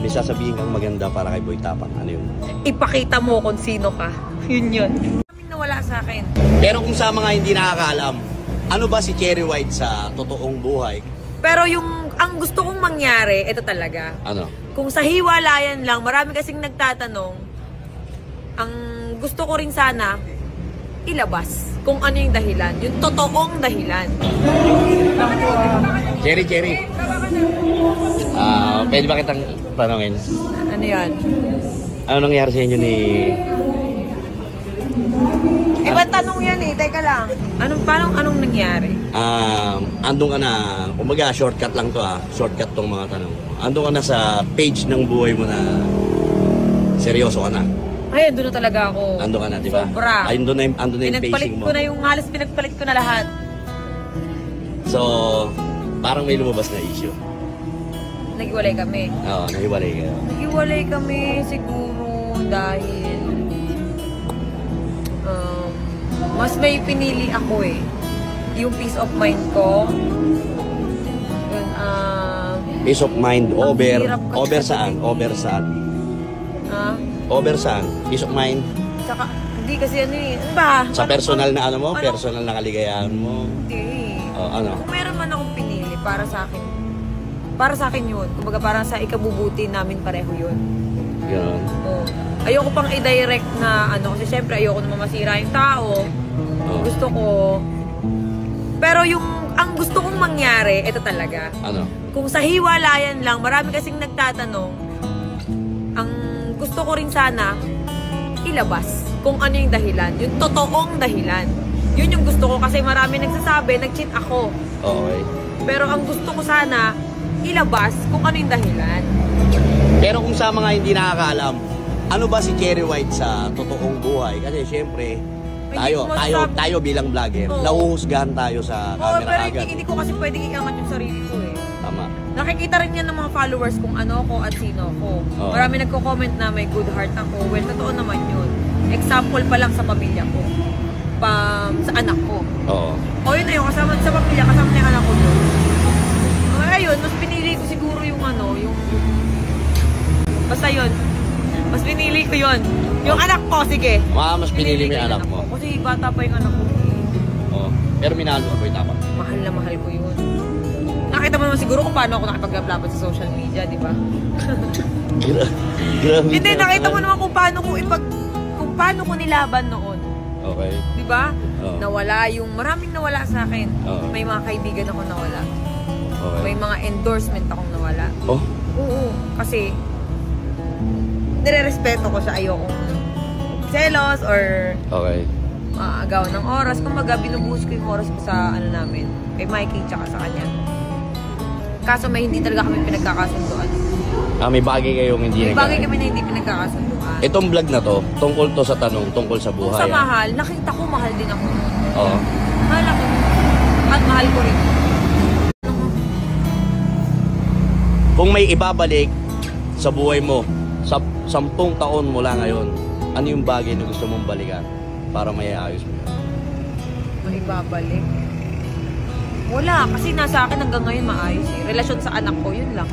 may sasabihin kang maganda para kay Boy Tapang. Ano yun? Ipakita mo kung sino ka. Yun. Maraming nawala sa akin. Pero kung sa mga hindi nakakaalam, ano ba si Cherry White sa totoong buhay? Pero ang gusto kong mangyari, ito talaga. Ano? Kung sa hiwalayan lang, marami kasing nagtatanong, ang gusto ko rin sana, ilabas kung ano yung dahilan. Yung totoong dahilan. Cherry. Pwede ba kitang tanongin? Ano yan? Ano nangyari sa inyo ni... Iba tanong yan eh, teka lang. Anong nangyari? Andun ka na, kumbaga shortcut lang to shortcut tong mga tanong. Andun ka na sa page ng buhay mo na seryoso ka na. Ay, andun na talaga ako. Andun ka na, di ba? Sobra. Andun na yung pacing mo. Halos pinagpalit ko na lahat. So, parang may lumabas na issue. Naghiwalay kami. Oo, nahiwalay kayo. Naghiwalay kami siguro dahil mas may pinili ako eh. Yung peace of mind ko. Yun, peace of mind over saan? Over saan? Peace of mind? Tsaka, hindi kasi ano eh. Ano ba? Sa personal na ano mo? Personal na kaligayahan mo? Hindi. Ano? Kung meron man akong pinili para sa akin. Para sa akin yun. Kumbaga parang sa ikabubuti namin pareho yun. Yun. Oo. Ayoko pang i-direct na ano. Kasi syempre ayoko naman masira yung tao. Gusto ko. Pero ang gusto kong mangyari, ito talaga. Ano? Kung sa hiwalayan lang, marami kasing nagtatanong, ang gusto ko rin sana, ilabas kung ano yung dahilan. Yung totoong dahilan. Yun yung gusto ko kasi marami nagsasabi, nag-cheat ako. Okay. Pero ang gusto ko sana, ilabas kung ano yung dahilan. Pero kung sa mga hindi nakakaalam, ano ba si Cherry White sa totoong buhay? Kasi syempre, tayo bilang vlogger, nahuhusgahan tayo sa camera pero agad. hindi ko kasi pwedeng iangat yung sarili ko eh. Tama. Nakikita rin yan ng mga followers kung ano ako at sino ako. Marami nagko-comment na may good heart ako. Well, totoo naman yun. Example pa lang sa pamilya ko. Sa anak ko. Oo. O yun na yun, kasama sa pamilya, kasama na yung anak ko yun. Ayun, mas pinili ko siguro yung basta yun. Mas pinili ko yun. Yung anak ko, sige. Mas pinili mo yung anak mo. Kasi bata pa yung anak ko. Oo. Pero minahal mo, Boy Tapang. Mahal na mahal ko yun. Nakita mo naman siguro kung paano ako nakipaglaban sa social media, di ba? Grabe. Hindi, nakita mo naman kung paano ko nilaban noon. Okay. Di ba? Nawala maraming nawala sa akin. May mga kaibigan ako nawala. Okay. May mga endorsement akong nawala. Oo. Kasi, nire-respeto ko siya. Ayokong selos or agaw ng oras. Kumbaga, binubuhos ko yung oras ko sa namin. Kay Mikey tsaka sa kanya. Kaso hindi talaga kami pinagkakasunduan. May bagay kayong hindi May bagay kami na hindi pinagkakasunduan. Itong vlog na to, tungkol to sa tanong, tungkol sa buhay. Kung sa mahal, nakita ko mahal din ako. Oo. Mahal ako. At mahal ko rin. Kung may ibabalik sa buhay mo, sa 10 taon mula ngayon, ano yung bagay na gusto mong balikan para maiayos mo yun? May ibabalik? Wala, kasi nasa akin hanggang ngayon maayos eh. Relasyon sa anak ko, yun lang.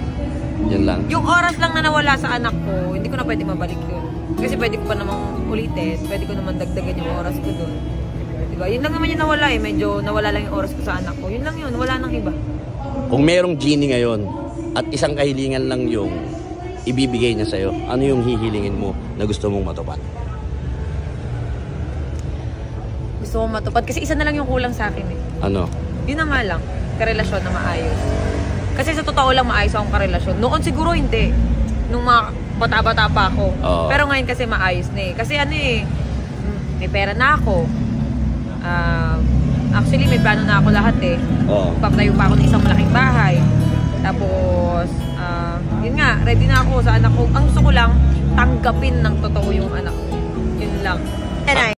Yun lang? Yung oras lang na nawala sa anak ko, hindi ko na pwede mabalik yun. Kasi pwede ko pa namang ulitin, pwede ko naman dagdagan yung oras ko doon. Diba? Yun lang naman yung nawala eh. Medyo nawala lang yung oras ko sa anak ko. Yun lang yun, wala nang iba. Kung merong genie ngayon, at isang kahilingan lang yung ibibigay niya sa'yo, ano yung hihilingin mo na gusto mong matupad? Gusto mong matupad? Kasi isa na lang yung kulang sa akin eh. Ano? Yun na nga lang, karelasyon na maayos. Kasi sa totoo lang maayos akong karelasyon. Noon siguro hindi. Nung mga bata-bata pa ako. Pero ngayon kasi maayos na eh. Kasi may pera na ako. Actually, may plano na ako lahat eh. Papatayo pa ako ng isang malaking bahay. Tapos, yun nga, ready na ako sa anak ko. Ang gusto ko lang, tanggapin ng totoo yung anak ko. Yun lang. And